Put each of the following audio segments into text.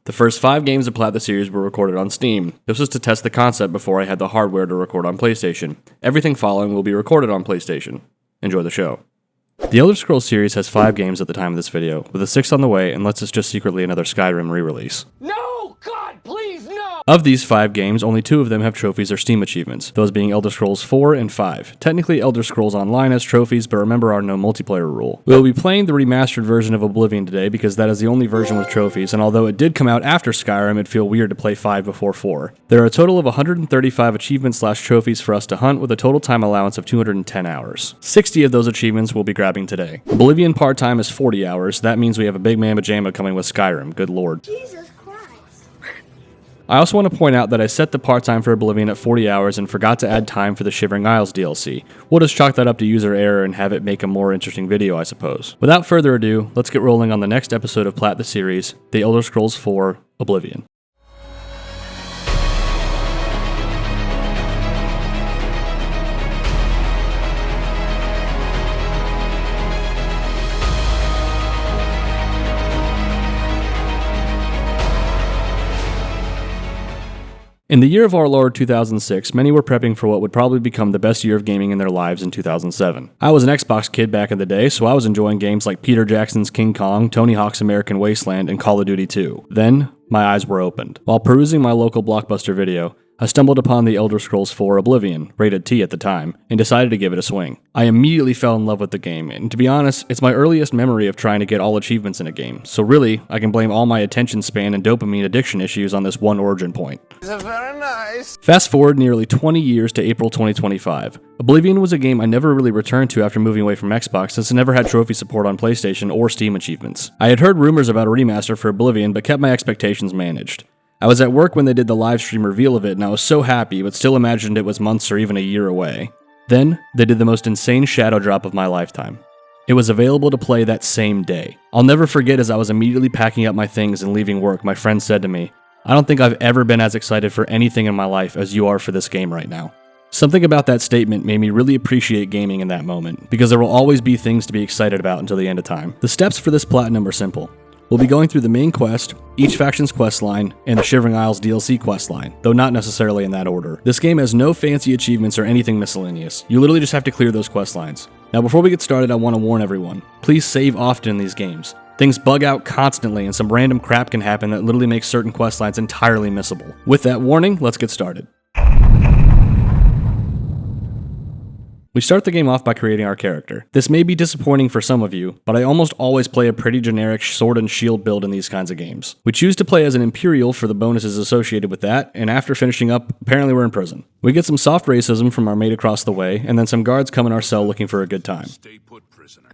The first 5 games of Plat The Series were recorded on Steam. This was to test the concept before I had the hardware to record on PlayStation. Everything following will be recorded on PlayStation. Enjoy the show. The Elder Scrolls series has 5 games at the time of this video, with a 6th on the way, and lets us just secretly another Skyrim re-release. No! God, please, no! Of these 5 games, only 2 of them have trophies or Steam achievements, those being Elder Scrolls 4 and 5. Technically, Elder Scrolls Online has trophies, but remember our no multiplayer rule. We will be playing the remastered version of Oblivion today because that is the only version with trophies, and although it did come out after Skyrim, it'd feel weird to play 5 before 4. There are a total of 135 achievements/trophies for us to hunt, with a total time allowance of 210 hours. 60 of those achievements we'll be grabbing today. Oblivion part-time is 40 hours, that means we have a big man pajama coming with Skyrim, good lord. Jesus Christ. I also want to point out that I set the part-time for Oblivion at 40 hours and forgot to add time for the Shivering Isles DLC. We'll just chalk that up to user error and have it make a more interesting video, I suppose. Without further ado, let's get rolling on the next episode of Plat The Series, The Elder Scrolls 4 Oblivion. In the year of our Lord 2006, many were prepping for what would probably become the best year of gaming in their lives in 2007. I was an Xbox kid back in the day, so I was enjoying games like Peter Jackson's King Kong, Tony Hawk's American Wasteland, and Call of Duty 2. Then, my eyes were opened. While perusing my local Blockbuster video, I stumbled upon the Elder Scrolls 4 Oblivion, rated T at the time, and decided to give it a swing. I immediately fell in love with the game, and to be honest, it's my earliest memory of trying to get all achievements in a game, so really, I can blame all my attention span and dopamine addiction issues on this one origin point. Very nice. Fast forward nearly 20 years to April 2025. Oblivion was a game I never really returned to after moving away from Xbox since it never had trophy support on PlayStation or Steam achievements. I had heard rumors about a remaster for Oblivion, but kept my expectations managed. I was at work when they did the live stream reveal of it, and I was so happy, but still imagined it was months or even a year away. Then, they did the most insane shadow drop of my lifetime. It was available to play that same day. I'll never forget as I was immediately packing up my things and leaving work, my friend said to me, "I don't think I've ever been as excited for anything in my life as you are for this game right now." Something about that statement made me really appreciate gaming in that moment, because there will always be things to be excited about until the end of time. The steps for this platinum are simple. We'll be going through the main quest, each faction's quest line, and the Shivering Isles DLC quest line, though not necessarily in that order. This game has no fancy achievements or anything miscellaneous. You literally just have to clear those quest lines. Now before we get started, I want to warn everyone. Please save often in these games. Things bug out constantly and some random crap can happen that literally makes certain quest lines entirely missable. With that warning, let's get started. We start the game off by creating our character. This may be disappointing for some of you, but I almost always play a pretty generic sword and shield build in these kinds of games. We choose to play as an Imperial for the bonuses associated with that, and after finishing up, apparently we're in prison. We get some soft racism from our mate across the way, and then some guards come in our cell looking for a good time.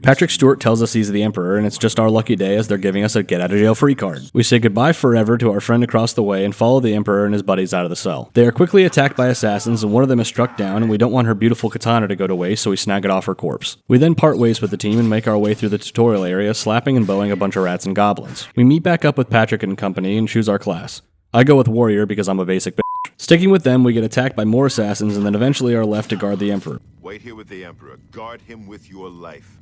Patrick Stewart tells us he's the Emperor, and it's just our lucky day as they're giving us a get-out-of-jail-free card. We say goodbye forever to our friend across the way and follow the Emperor and his buddies out of the cell. They are quickly attacked by assassins, and one of them is struck down, and we don't want her beautiful katana to go to waste, so we snag it off her corpse. We then part ways with the team and make our way through the tutorial area, slapping and bowing a bunch of rats and goblins. We meet back up with Patrick and company and choose our class. I go with Warrior because I'm a basic bitch. Sticking with them, we get attacked by more assassins and then eventually are left to guard the Emperor. Wait here with the Emperor. Guard him with your life.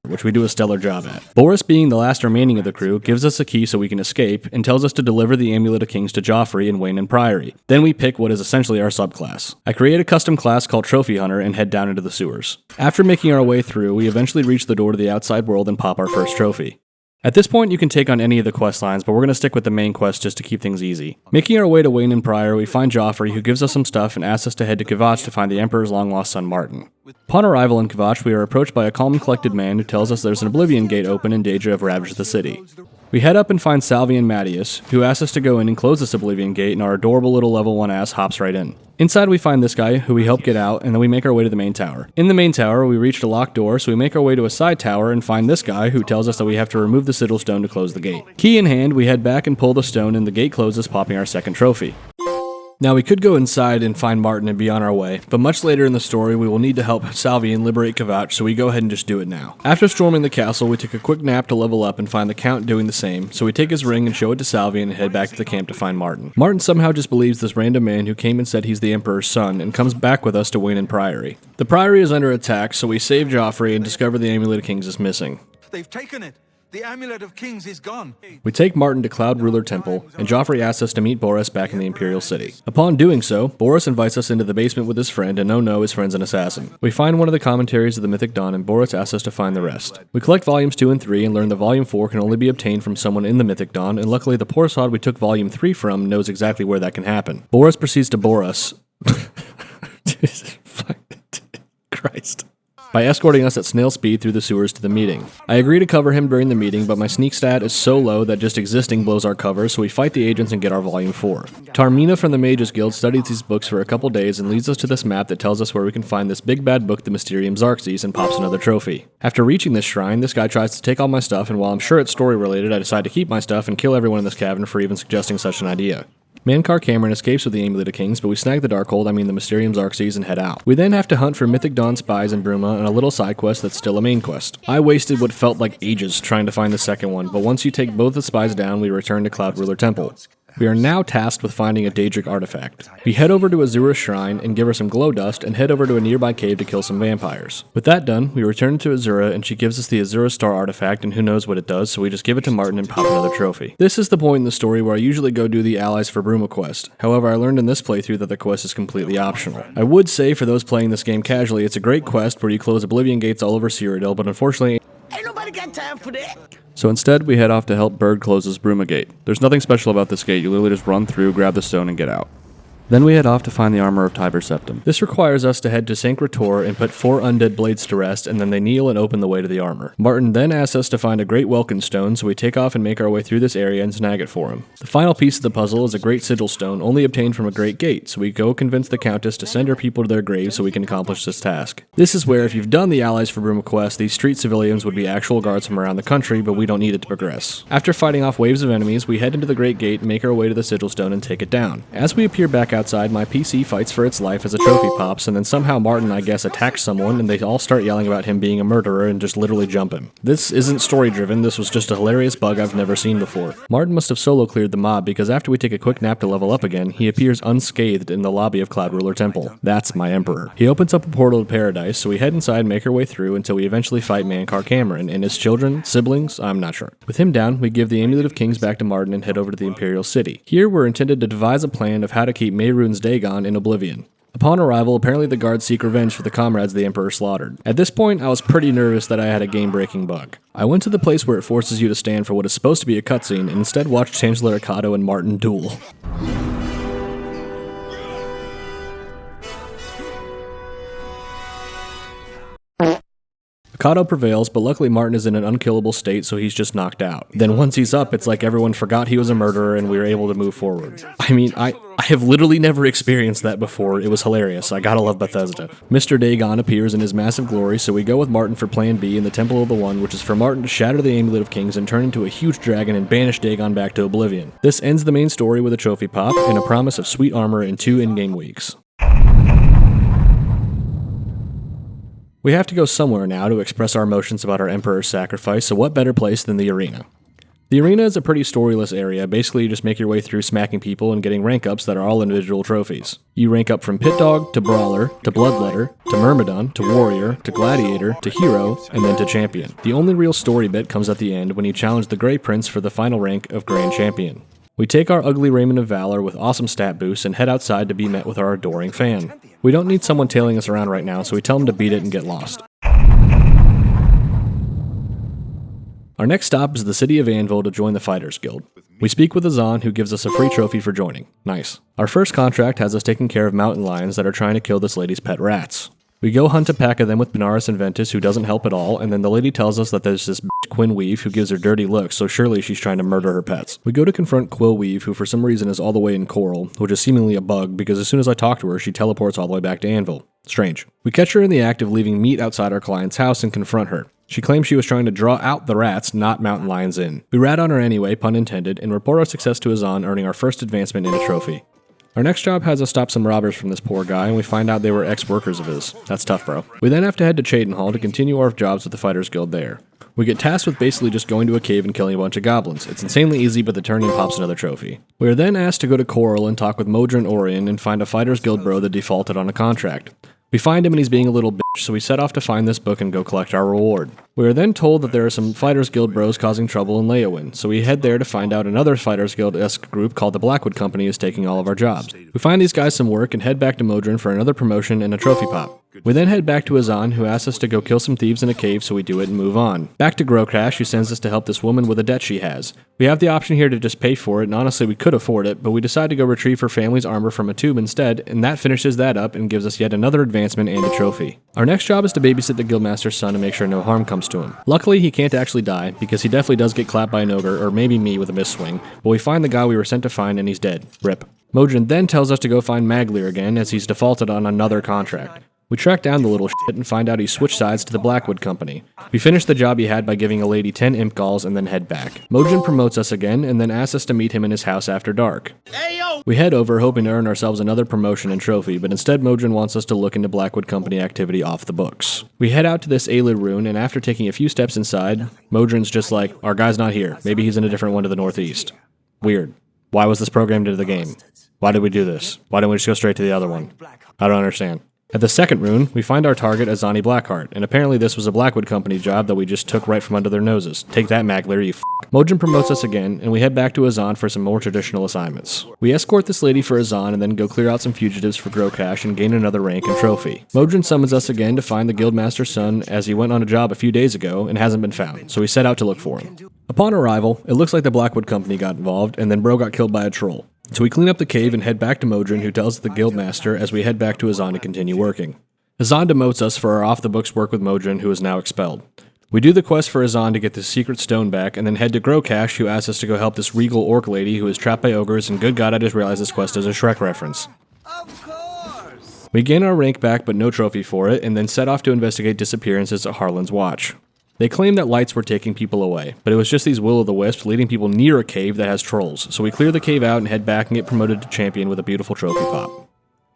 Which we do a stellar job at. Boris, being the last remaining of the crew, gives us a key so we can escape, and tells us to deliver the Amulet of Kings to Joffrey in Wayne and Priory. Then we pick what is essentially our subclass. I create a custom class called Trophy Hunter and head down into the sewers. After making our way through, we eventually reach the door to the outside world and pop our first trophy. At this point, you can take on any of the quest lines, but we're going to stick with the main quest just to keep things easy. Making our way to Wayne and Priory, we find Joffrey, who gives us some stuff and asks us to head to Kvatch to find the Emperor's long-lost son Martin. Upon arrival in Kvatch, we are approached by a calm and collected man who tells us there's an Oblivion gate open and danger have ravaged the city. We head up and find Salvi and Mattias, who ask us to go in and close this Oblivion gate, and our adorable little level 1 ass hops right in. Inside we find this guy, who we help get out, and then we make our way to the main tower. In the main tower, we reached a locked door, so we make our way to a side tower and find this guy, who tells us that we have to remove the sigil stone to close the gate. Key in hand, we head back and pull the stone, and the gate closes, popping our second trophy. Now we could go inside and find Martin and be on our way, but much later in the story we will need to help Salvi and liberate Kvatch, so we go ahead and just do it now. After storming the castle, we take a quick nap to level up and find the Count doing the same, so we take his ring and show it to Salvi and head back to the camp to find Martin. Martin somehow just believes this random man who came and said he's the Emperor's son and comes back with us to Wayne and Priory. The Priory is under attack, so we save Joffrey and discover the Amulet of Kings is missing. They've taken it! The Amulet of Kings is gone. We take Martin to Cloud Ruler Temple, and Joffrey asks us to meet Boris back in the Imperial City. Upon doing so, Boris invites us into the basement with his friend, and oh no, his friend's an assassin. We find one of the commentaries of the Mythic Dawn, and Boris asks us to find the rest. We collect volumes 2 and 3, and learn that volume 4 can only be obtained from someone in the Mythic Dawn, and luckily the poor sod we took volume 3 from knows exactly where that can happen. Boris proceeds to bore us. Christ. By escorting us at snail speed through the sewers to the meeting. I agree to cover him during the meeting, but my sneak stat is so low that just existing blows our cover, so we fight the agents and get our volume 4. Tarmina from the Mages Guild studies these books for a couple days and leads us to this map that tells us where we can find this big bad book, the Mysterium Xarxes, and pops another trophy. After reaching this shrine, this guy tries to take all my stuff, and while I'm sure it's story related, I decide to keep my stuff and kill everyone in this cavern for even suggesting such an idea. Mankar Cameron escapes with the Amulet of Kings, but we snag the Darkhold, the Mysterium Xarxes, and head out. We then have to hunt for Mythic Dawn spies in Bruma and a little side quest that's still a main quest. I wasted what felt like ages trying to find the second one, but once you take both the spies down, we return to Cloud Ruler Temple. We are now tasked with finding a Daedric artifact. We head over to Azura's shrine and give her some glow dust and head over to a nearby cave to kill some vampires. With that done, we return to Azura and she gives us the Azura Star artifact and who knows what it does, so we just give it to Martin and pop another trophy. This is the point in the story where I usually go do the Allies for Bruma quest. However, I learned in this playthrough that the quest is completely optional. I would say for those playing this game casually, it's a great quest where you close Oblivion gates all over Cyrodiil, but unfortunately, Ain't nobody got time for that. so instead, we head off to help Bird close his Bruma gate. There's nothing special about this gate, you literally just run through, grab the stone, and get out. Then we head off to find the armor of Tiber Septim. This requires us to head to Sancre-Tor and put 4 undead blades to rest, and then they kneel and open the way to the armor. Martin then asks us to find a great Welkin stone, so we take off and make our way through this area and snag it for him. The final piece of the puzzle is a great sigil stone, only obtained from a great gate, so we go convince the Countess to send her people to their graves so we can accomplish this task. This is where, if you've done the Allies for Bruma quest, these street civilians would be actual guards from around the country, but we don't need it to progress. After fighting off waves of enemies, we head into the great gate, make our way to the sigil stone, and take it down. As we appear back outside, my PC fights for its life as a trophy pops, and then somehow Martin, I guess, attacks someone, and they all start yelling about him being a murderer and just literally jump him. This isn't story driven, this was just a hilarious bug I've never seen before. Martin must have solo cleared the mob because after we take a quick nap to level up again, he appears unscathed in the lobby of Cloud Ruler Temple. That's my Emperor. He opens up a portal to paradise, so we head inside and make our way through until we eventually fight Mankar Cameron and his children, siblings, I'm not sure. With him down, we give the Amulet of Kings back to Martin and head over to the Imperial City. Here we're intended to devise a plan of how to keep Mehrunes Dagon in Oblivion. Upon arrival, apparently the guards seek revenge for the comrades the Emperor slaughtered. At this point, I was pretty nervous that I had a game-breaking bug. I went to the place where it forces you to stand for what is supposed to be a cutscene and instead watched Chancellor Akato and Martin duel. Akato prevails, but luckily Martin is in an unkillable state, so he's just knocked out. Then once he's up, it's like everyone forgot he was a murderer and we were able to move forward. I have literally never experienced that before. It was hilarious. I gotta love Bethesda. Mr. Dagon appears in his massive glory, so we go with Martin for Plan B in the Temple of the One, which is for Martin to shatter the Amulet of Kings and turn into a huge dragon and banish Dagon back to Oblivion. This ends the main story with a trophy pop and a promise of sweet armor in 2 in-game weeks. We have to go somewhere now to express our emotions about our Emperor's sacrifice, so what better place than the arena? The arena is a pretty storyless area. Basically, you just make your way through smacking people and getting rank ups that are all individual trophies. You rank up from Pit Dog, to Brawler, to Bloodletter, to Myrmidon, to Warrior, to Gladiator, to Hero, and then to Champion. The only real story bit comes at the end when you challenge the Grey Prince for the final rank of Grand Champion. We take our ugly raiment of valor with awesome stat boosts and head outside to be met with our adoring fan. We don't need someone tailing us around right now, so we tell him to beat it and get lost. Our next stop is the city of Anvil to join the Fighters Guild. We speak with Azan, who gives us a free trophy for joining. Nice. Our first contract has us taking care of mountain lions that are trying to kill this lady's pet rats. We go hunt a pack of them with Benaris and Ventus, who doesn't help at all, and then the lady tells us that there's this Quinn Weave who gives her dirty looks, so surely she's trying to murder her pets. We go to confront Quill Weave, who for some reason is all the way in Coral, which is seemingly a bug, because as soon as I talk to her, she teleports all the way back to Anvil. Strange. We catch her in the act of leaving meat outside our client's house and confront her. She claims she was trying to draw out the rats, not mountain lions in. We rat on her anyway, pun intended, and report our success to Azan, earning our first advancement in a trophy. Our next job has us stop some robbers from this poor guy, and we find out they were ex-workers of his. That's tough, bro. We then have to head to Cheydinhal to continue our jobs with the Fighters Guild there. We get tasked with basically just going to a cave and killing a bunch of goblins. It's insanely easy, but the turn-in pops another trophy. We are then asked to go to Coral and talk with Modron Orion and find a Fighters Guild bro that defaulted on a contract. We find him and he's being a little bitch, so we set off to find this book and go collect our reward. We are then told that there are some Fighters Guild bros causing trouble in Leyawiin, so we head there to find out another Fighters Guild-esque group called the Blackwood Company is taking all of our jobs. We find these guys some work and head back to Modron for another promotion and a trophy pop. We then head back to Azan, who asks us to go kill some thieves in a cave, so we do it and move on. Back to Growcrash, who sends us to help this woman with a debt she has. We have the option here to just pay for it, and honestly we could afford it, but we decide to go retrieve her family's armor from a tomb instead, and that finishes that up and gives us yet another advancement and a trophy. Our next job is to babysit the guildmaster's son and make sure no harm comes to him. Luckily, he can't actually die, because he definitely does get clapped by an ogre, or maybe me with a miss swing, but we find the guy we were sent to find and he's dead. RIP. Modron then tells us to go find Maglir again, as he's defaulted on another contract. We track down the little shit and find out he switched sides to the Blackwood Company. We finish the job he had by giving a lady 10 imp galls and then head back. Modron promotes us again and then asks us to meet him in his house after dark. We head over hoping to earn ourselves another promotion and trophy, but instead Modron wants us to look into Blackwood Company activity off the books. We head out to this Ayla rune, and after taking a few steps inside, Modron's just like, our guy's not here. Maybe he's in a different one to the northeast. Weird. Why was this programmed into the game? Why did we do this? Why didn't we just go straight to the other one? I don't understand. At the second rune, we find our target Azani Blackheart, and apparently this was a Blackwood Company job that we just took right from under their noses. Take that, Maglir, you f***. Modron promotes us again, and we head back to Azan for some more traditional assignments. We escort this lady for Azan and then go clear out some fugitives for Growcash and gain another rank and trophy. Modron summons us again to find the Guildmaster's son, as he went on a job a few days ago and hasn't been found, so we set out to look for him. Upon arrival, it looks like the Blackwood Company got involved, and then Bro got killed by a troll. So we clean up the cave and head back to Modron, who tells the Guildmaster as we head back to Azan to continue working. Azan demotes us for our off-the-books work with Modron, who is now expelled. We do the quest for Azan to get the secret stone back, and then head to Growcash, who asks us to go help this regal orc lady who is trapped by ogres, and good god, I just realized this quest is a Shrek reference. Of course! We gain our rank back but no trophy for it, and then set off to investigate disappearances at Harlan's Watch. They claim that lights were taking people away, but it was just these will-o'-the-wisps leading people near a cave that has trolls, so we clear the cave out and head back and get promoted to champion with a beautiful trophy pop.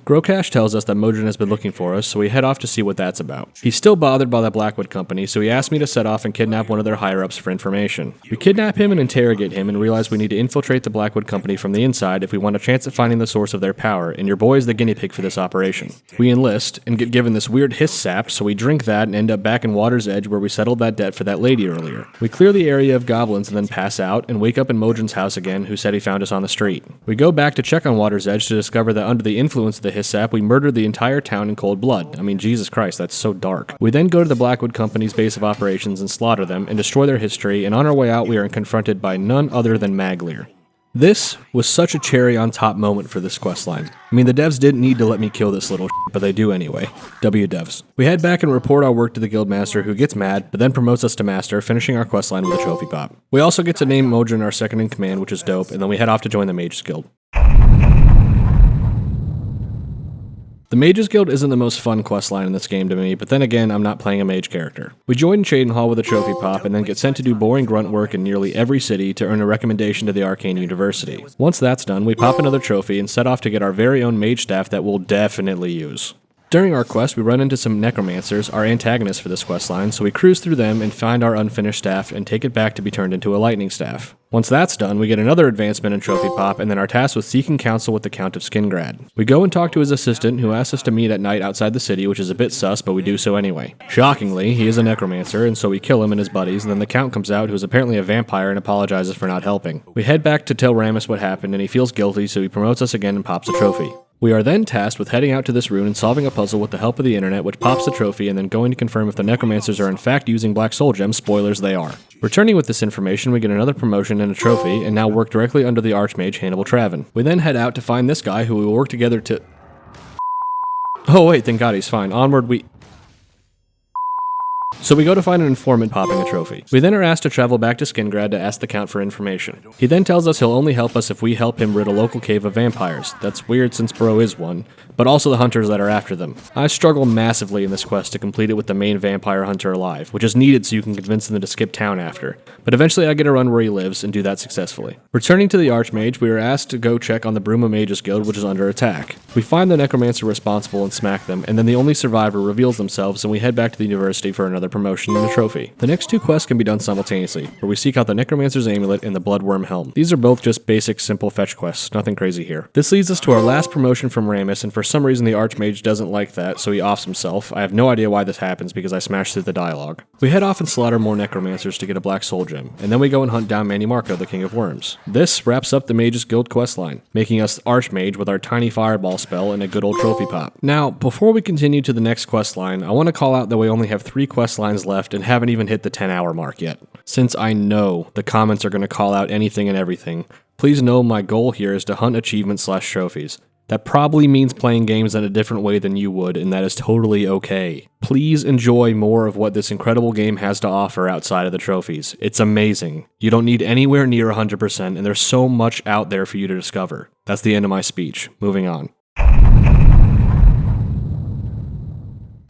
Growcash tells us that Modron has been looking for us, so we head off to see what that's about. He's still bothered by the Blackwood Company, so he asks me to set off and kidnap one of their higher-ups for information. We kidnap him and interrogate him and realize we need to infiltrate the Blackwood Company from the inside if we want a chance at finding the source of their power, and your boy is the guinea pig for this operation. We enlist, and get given this weird hiss sap, so we drink that and end up back in Water's Edge where we settled that debt for that lady earlier. We clear the area of goblins and then pass out, and wake up in Modron's house again, who said he found us on the street. We go back to check on Water's Edge to discover that under the influence of the hiss sap, we murdered the entire town in cold blood. I mean, Jesus Christ, that's so dark. We then go to the Blackwood Company's base of operations and slaughter them and destroy their history, and on our way out we are confronted by none other than Maglir. This was such a cherry on top moment for this questline. I mean, the devs didn't need to let me kill this little shit, but they do anyway. W devs. We head back and report our work to the Guildmaster, who gets mad, but then promotes us to Master, finishing our questline with a trophy pop. We also get to name Modron our second in command, which is dope, and then we head off to join the Mages Guild. The Mages Guild isn't the most fun questline in this game to me, but then again, I'm not playing a mage character. We join Cheydinhal with a trophy pop and then get sent to do boring grunt work in nearly every city to earn a recommendation to the Arcane University. Once that's done, we pop another trophy and set off to get our very own mage staff that we'll definitely use. During our quest, we run into some necromancers, our antagonists for this questline, so we cruise through them and find our unfinished staff and take it back to be turned into a lightning staff. Once that's done, we get another advancement in trophy pop and then are tasked with seeking counsel with the Count of Skingrad. We go and talk to his assistant, who asks us to meet at night outside the city, which is a bit sus, but we do so anyway. Shockingly, he is a necromancer, and so we kill him and his buddies, and then the Count comes out, who is apparently a vampire, and apologizes for not helping. We head back to tell Ramus what happened, and he feels guilty, so he promotes us again and pops a trophy. We are then tasked with heading out to this rune and solving a puzzle with the help of the internet, which pops the trophy, and then going to confirm if the necromancers are in fact using black soul gems. Spoilers, they are. Returning with this information, we get another promotion and a trophy, and now work directly under the Archmage Hannibal Travin. We then head out to find this guy, who we will work together to... Oh wait, thank God he's fine. Onward we... So we go to find an informant popping a trophy. We then are asked to travel back to Skingrad to ask the Count for information. He then tells us he'll only help us if we help him rid a local cave of vampires. That's weird since Bro is one, but also the hunters that are after them. I struggle massively in this quest to complete it with the main vampire hunter alive, which is needed so you can convince them to skip town after. But eventually I get a run where he lives and do that successfully. Returning to the Archmage, we are asked to go check on the Bruma Mages Guild, which is under attack. We find the necromancer responsible and smack them, and then the only survivor reveals themselves, and we head back to the university for another promotion and a trophy. The next two quests can be done simultaneously, where we seek out the Necromancer's Amulet and the Bloodworm Helm. These are both just basic, simple fetch quests, nothing crazy here. This leads us to our last promotion from Ramus, and for for some reason the Archmage doesn't like that, so he offs himself. I have no idea why this happens because I smashed through the dialogue. We head off and slaughter more Necromancers to get a Black Soul Gem, and then we go and hunt down Manny Marco, the King of Worms. This wraps up the Mage's Guild questline, making us Archmage with our tiny Fireball spell and a good old trophy pop. Now, before we continue to the next questline, I want to call out that we only have 3 questlines left and haven't even hit the 10-hour mark yet. Since I know the comments are going to call out anything and everything, please know my goal here is to hunt achievements/trophies. That probably means playing games in a different way than you would, and that is totally okay. Please enjoy more of what this incredible game has to offer outside of the trophies. It's amazing. You don't need anywhere near 100%, and there's so much out there for you to discover. That's the end of my speech. Moving on.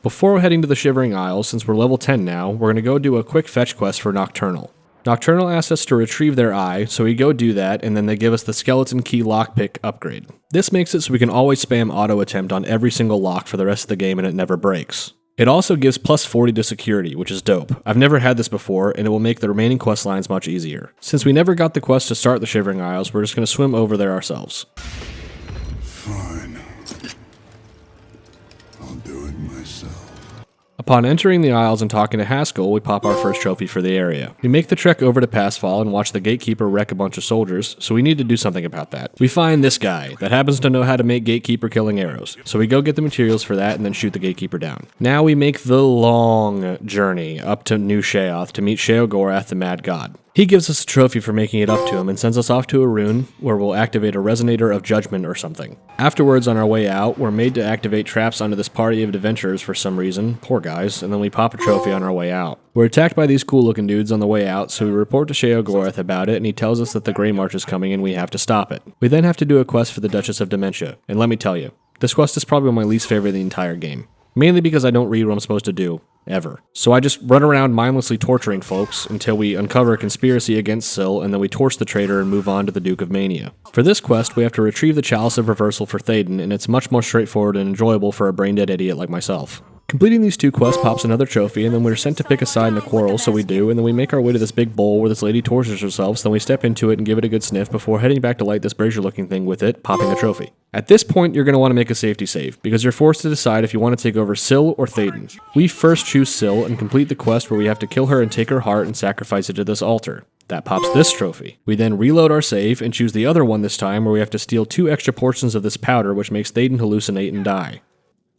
Before heading to the Shivering Isles, since we're level 10 now, we're going to go do a quick fetch quest for Nocturnal. Nocturnal asks us to retrieve their eye, so we go do that, and then they give us the Skeleton Key Lockpick upgrade. This makes it so we can always spam auto attempt on every single lock for the rest of the game and it never breaks. It also gives plus 40 to security, which is dope. I've never had this before, and it will make the remaining quest lines much easier. Since we never got the quest to start the Shivering Isles, we're just going to swim over there ourselves. Fine. I'll do it myself. Upon entering the Isles and talking to Haskell, we pop our first trophy for the area. We make the trek over to Passfall and watch the Gatekeeper wreck a bunch of soldiers, so we need to do something about that. We find this guy that happens to know how to make Gatekeeper killing arrows, so we go get the materials for that and then shoot the Gatekeeper down. Now we make the long journey up to New Sheoth to meet Sheogorath, the Mad God. He gives us a trophy for making it up to him and sends us off to a rune where we'll activate a Resonator of Judgment or something. Afterwards, on our way out, we're made to activate traps onto this party of adventurers for some reason, poor guys, and then we pop a trophy on our way out. We're attacked by these cool looking dudes on the way out, so we report to Sheogorath about it and he tells us that the Grey March is coming and we have to stop it. We then have to do a quest for the Duchess of Dementia, and let me tell you, this quest is probably my least favorite of the entire game. Mainly because I don't read what I'm supposed to do. Ever. So I just run around mindlessly torturing folks until we uncover a conspiracy against Syl, and then we torch the traitor and move on to the Duke of Mania. For this quest, we have to retrieve the Chalice of Reversal for Théoden, and it's much more straightforward and enjoyable for a brain-dead idiot like myself. Completing these 2 quests pops another trophy, and then we're sent to pick a side in a quarrel, so we do, and then we make our way to this big bowl where this lady tortures herself, so then we step into it and give it a good sniff before heading back to light this brazier-looking thing with it, popping a trophy. At this point, you're going to want to make a safety save, because you're forced to decide if you want to take over Syl or Théoden. We first choose Syl and complete the quest where we have to kill her and take her heart and sacrifice it to this altar. That pops this trophy. We then reload our save and choose the other one this time where we have to steal 2 extra portions of this powder which makes Théoden hallucinate and die.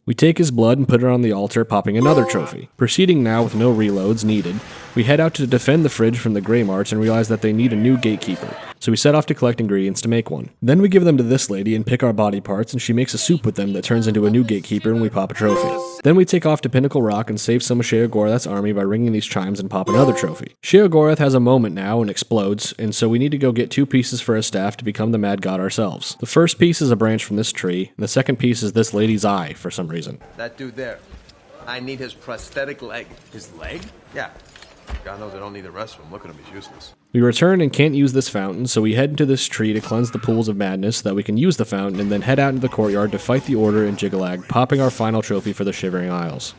We take his blood and put it on the altar, popping another trophy. Proceeding now with no reloads needed, we head out to defend the fridge from the Grey March and realize that they need a new gatekeeper, so we set off to collect ingredients to make one. Then we give them to this lady and pick our body parts, and she makes a soup with them that turns into a new gatekeeper and we pop a trophy. Then we take off to Pinnacle Rock and save some of Sheogorath's army by ringing these chimes and pop another trophy. Sheogorath has a moment now and explodes, and so we need to go get 2 pieces for a staff to become the Mad God ourselves. The first piece is a branch from this tree, and the second piece is this lady's eye for some reason. That dude there. I need his prosthetic leg. His leg? Yeah. God knows I don't need the rest of him. Look at him, he's useless. We return and can't use this fountain, so we head into this tree to cleanse the pools of madness so that we can use the fountain and then head out into the courtyard to fight the Order in Jiggalag, popping our final trophy for the Shivering Isles.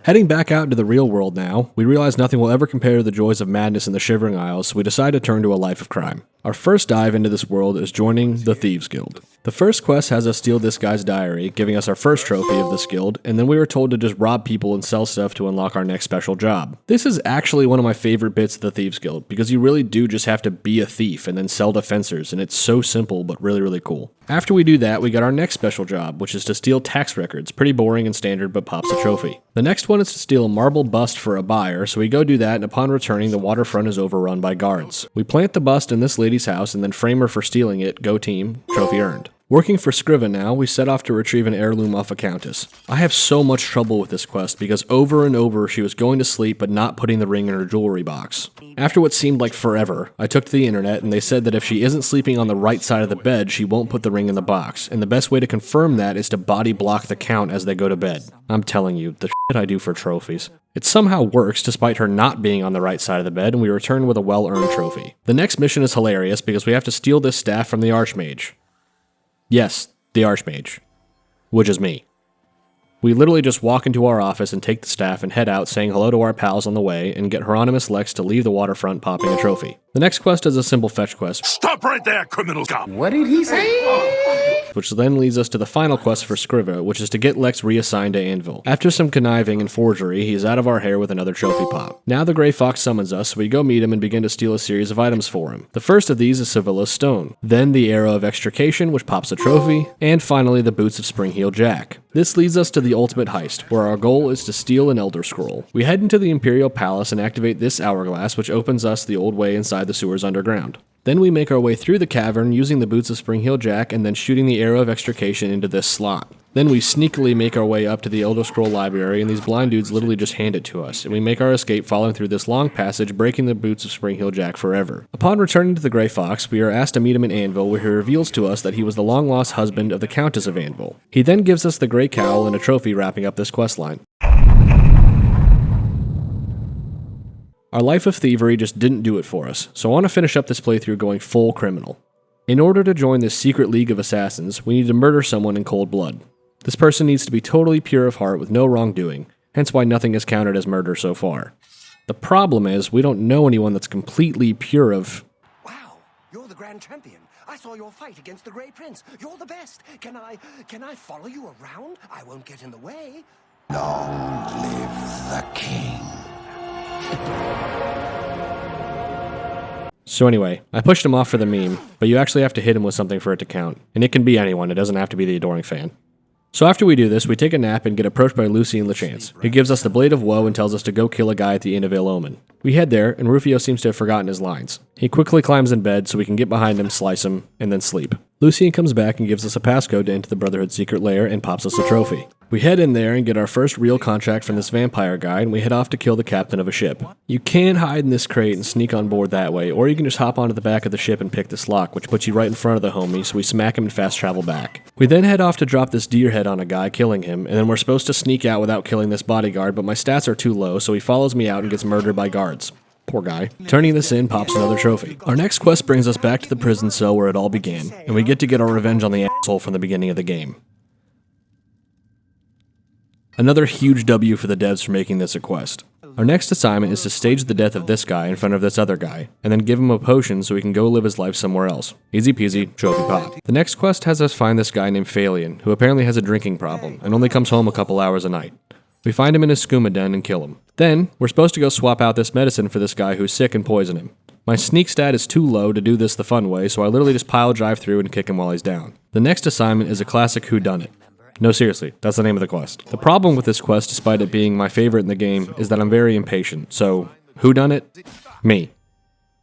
Heading back out into the real world now, we realize nothing will ever compare to the joys of madness in the Shivering Isles, so we decide to turn to a life of crime. Our first dive into this world is joining the Thieves Guild. The first quest has us steal this guy's diary, giving us our first trophy of this guild, and then we were told to just rob people and sell stuff to unlock our next special job. This is actually one of my favorite bits of the Thieves Guild, because you really do just have to be a thief and then sell to fencers, and it's so simple but really, really cool. After we do that, we get our next special job, which is to steal tax records. Pretty boring and standard, but pops a trophy. The next one is to steal a marble bust for a buyer, so we go do that, and upon returning, the waterfront is overrun by guards. We plant the bust in this lady's house and then frame her for stealing it. Go team, trophy earned. Working for Scriva now, we set off to retrieve an heirloom off a countess. I have so much trouble with this quest because over and over she was going to sleep but not putting the ring in her jewelry box. After what seemed like forever, I took to the internet and they said that if she isn't sleeping on the right side of the bed, she won't put the ring in the box, and the best way to confirm that is to body block the count as they go to bed. I'm telling you, the shit I do for trophies. It somehow works despite her not being on the right side of the bed, and we return with a well-earned trophy. The next mission is hilarious because we have to steal this staff from the Archmage. Yes, the Archmage. Which is me. We literally just walk into our office and take the staff and head out saying hello to our pals on the way and get Hieronymus Lex to leave the waterfront popping a trophy. The next quest is a simple fetch quest, Stop right there, criminal cop! which then leads us to the final quest for Scriva, which is to get Lex reassigned to Anvil. After some conniving and forgery, he's out of our hair with another trophy pop. Now the Grey Fox summons us, so we go meet him and begin to steal a series of items for him. The first of these is Sevilla's Stone, then the Arrow of Extrication, which pops a trophy, and finally the Boots of Springheel Jack. This leads us to the ultimate heist, where our goal is to steal an Elder Scroll. We head into the Imperial Palace and activate this hourglass, which opens us the old way inside the sewers underground. Then we make our way through the cavern using the Boots of Springheel Jack and then shooting the Arrow of Extrication into this slot. Then we sneakily make our way up to the Elder Scroll library, and these blind dudes literally just hand it to us, and we make our escape following through this long passage, breaking the Boots of Springheel Jack forever. Upon returning to the Grey Fox, we are asked to meet him in Anvil, where he reveals to us that he was the long-lost husband of the Countess of Anvil. He then gives us the Grey Cowl and a trophy wrapping up this questline. Our life of thievery just didn't do it for us, so I want to finish up this playthrough going full criminal. In order to join this secret league of assassins, we need to murder someone in cold blood. This person needs to be totally pure of heart with no wrongdoing, hence why nothing is counted as murder so far. The problem is, we don't know anyone that's completely pure of... Wow, you're the grand champion. I saw your fight against the Grey Prince. You're the best. Can I follow you around? I won't get in the way. Long live the king. So anyway, I pushed him off for the meme, but you actually have to hit him with something for it to count. And it can be anyone, it doesn't have to be the adoring fan. So after we do this, we take a nap and get approached by Lucien Lachance, who gives us the Blade of Woe and tells us to go kill a guy at the Inn of Ill Omen. We head there, and Rufio seems to have forgotten his lines. He quickly climbs in bed so we can get behind him, slice him, and then sleep. Lucien comes back and gives us a passcode to enter the Brotherhood's secret lair and pops us a trophy. We head in there and get our first real contract from this vampire guy, and we head off to kill the captain of a ship. You can hide in this crate and sneak on board that way, or you can just hop onto the back of the ship and pick this lock, which puts you right in front of the homie, so we smack him and fast travel back. We then head off to drop this deer head on a guy, killing him, and then we're supposed to sneak out without killing this bodyguard, but my stats are too low, so he follows me out and gets murdered by guards. Poor guy. Turning this in pops another trophy. Our next quest brings us back to the prison cell where it all began, and we get to get our revenge on the asshole from the beginning of the game. Another huge W for the devs for making this a quest. Our next assignment is to stage the death of this guy in front of this other guy, and then give him a potion so he can go live his life somewhere else. Easy peasy, trophy pop. The next quest has us find this guy named Phalion, who apparently has a drinking problem, and only comes home a couple hours a night. We find him in his skooma den and kill him. Then, we're supposed to go swap out this medicine for this guy who's sick and poison him. My sneak stat is too low to do this the fun way, so I literally just pile drive through and kick him while he's down. The next assignment is a classic whodunit. No, seriously, that's the name of the quest. The problem with this quest, despite it being my favorite in the game, is that I'm very impatient, so who done it? Me.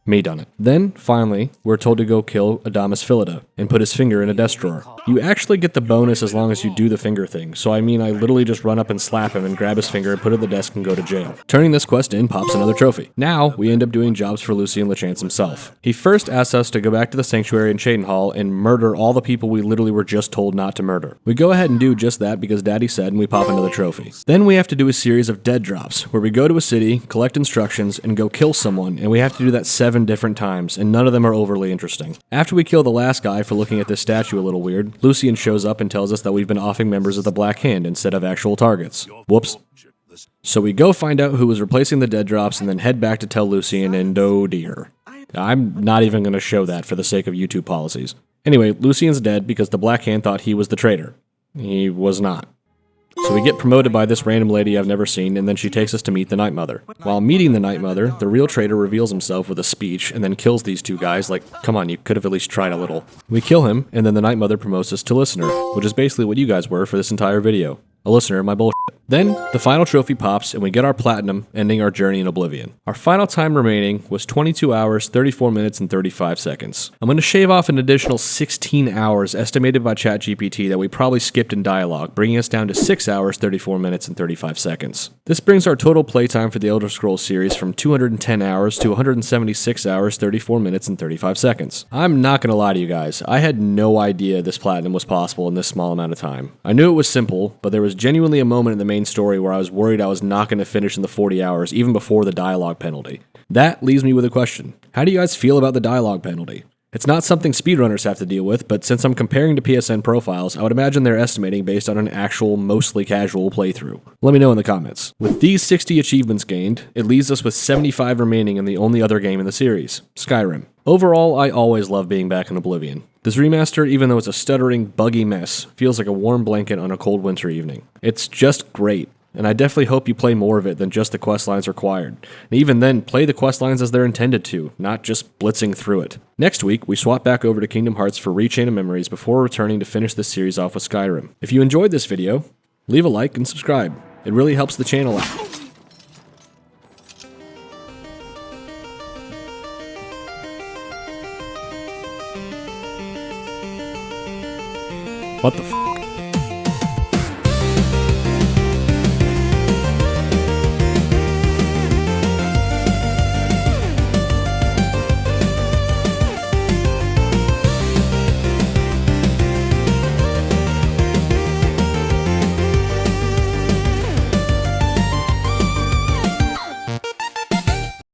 Me done it. Then, finally, we're told to go kill Adamus Philida and put his finger in a desk drawer. You actually get the bonus as long as you do the finger thing, so I mean I literally just run up and slap him and grab his finger and put it in the desk and go to jail. Turning this quest in pops another trophy. Now, we end up doing jobs for Lucien Lachance himself. He first asks us to go back to the Sanctuary in Cheydinhal and murder all the people we literally were just told not to murder. We go ahead and do just that because Daddy said, and we pop another trophy. Then we have to do a series of dead drops, where we go to a city, collect instructions, and go kill someone, and we have to do that 7 different times, and none of them are overly interesting. After we kill the last guy for looking at this statue a little weird, Lucien shows up and tells us that we've been offing members of the Black Hand instead of actual targets. Whoops. So we go find out who was replacing the dead drops and then head back to tell Lucien, and oh dear. I'm not even going to show that for the sake of YouTube policies. Anyway, Lucien's dead because the Black Hand thought he was the traitor. He was not. So we get promoted by this random lady I've never seen, and then she takes us to meet the Night Mother. While meeting the Night Mother, the real traitor reveals himself with a speech, and then kills these two guys like, come on, you could have at least tried a little. We kill him, and then the Night Mother promotes us to Listener, which is basically what you guys were for this entire video. A listener of my bullshit. Then, the final trophy pops, and we get our platinum, ending our journey in Oblivion. Our final time remaining was 22 hours, 34 minutes, and 35 seconds. I'm going to shave off an additional 16 hours estimated by ChatGPT that we probably skipped in dialogue, bringing us down to 6 hours, 34 minutes, and 35 seconds. This brings our total playtime for the Elder Scrolls series from 210 hours to 176 hours, 34 minutes, and 35 seconds. I'm not going to lie to you guys, I had no idea this platinum was possible in this small amount of time. I knew it was simple, but there was genuinely a moment in the main story where I was worried I was not going to finish in the 40 hours, even before the dialogue penalty. That leaves me with a question. How do you guys feel about the dialogue penalty? It's not something speedrunners have to deal with, but since I'm comparing to PSN profiles, I would imagine they're estimating based on an actual, mostly casual playthrough. Let me know in the comments. With these 60 achievements gained, it leaves us with 75 remaining in the only other game in the series, Skyrim. Overall, I always love being back in Oblivion. This remaster, even though it's a stuttering, buggy mess, feels like a warm blanket on a cold winter evening. It's just great. And I definitely hope you play more of it than just the questlines required. And even then, play the questlines as they're intended to, not just blitzing through it. Next week, we swap back over to Kingdom Hearts for Rechain of Memories before returning to finish this series off with Skyrim. If you enjoyed this video, leave a like and subscribe. It really helps the channel out. What the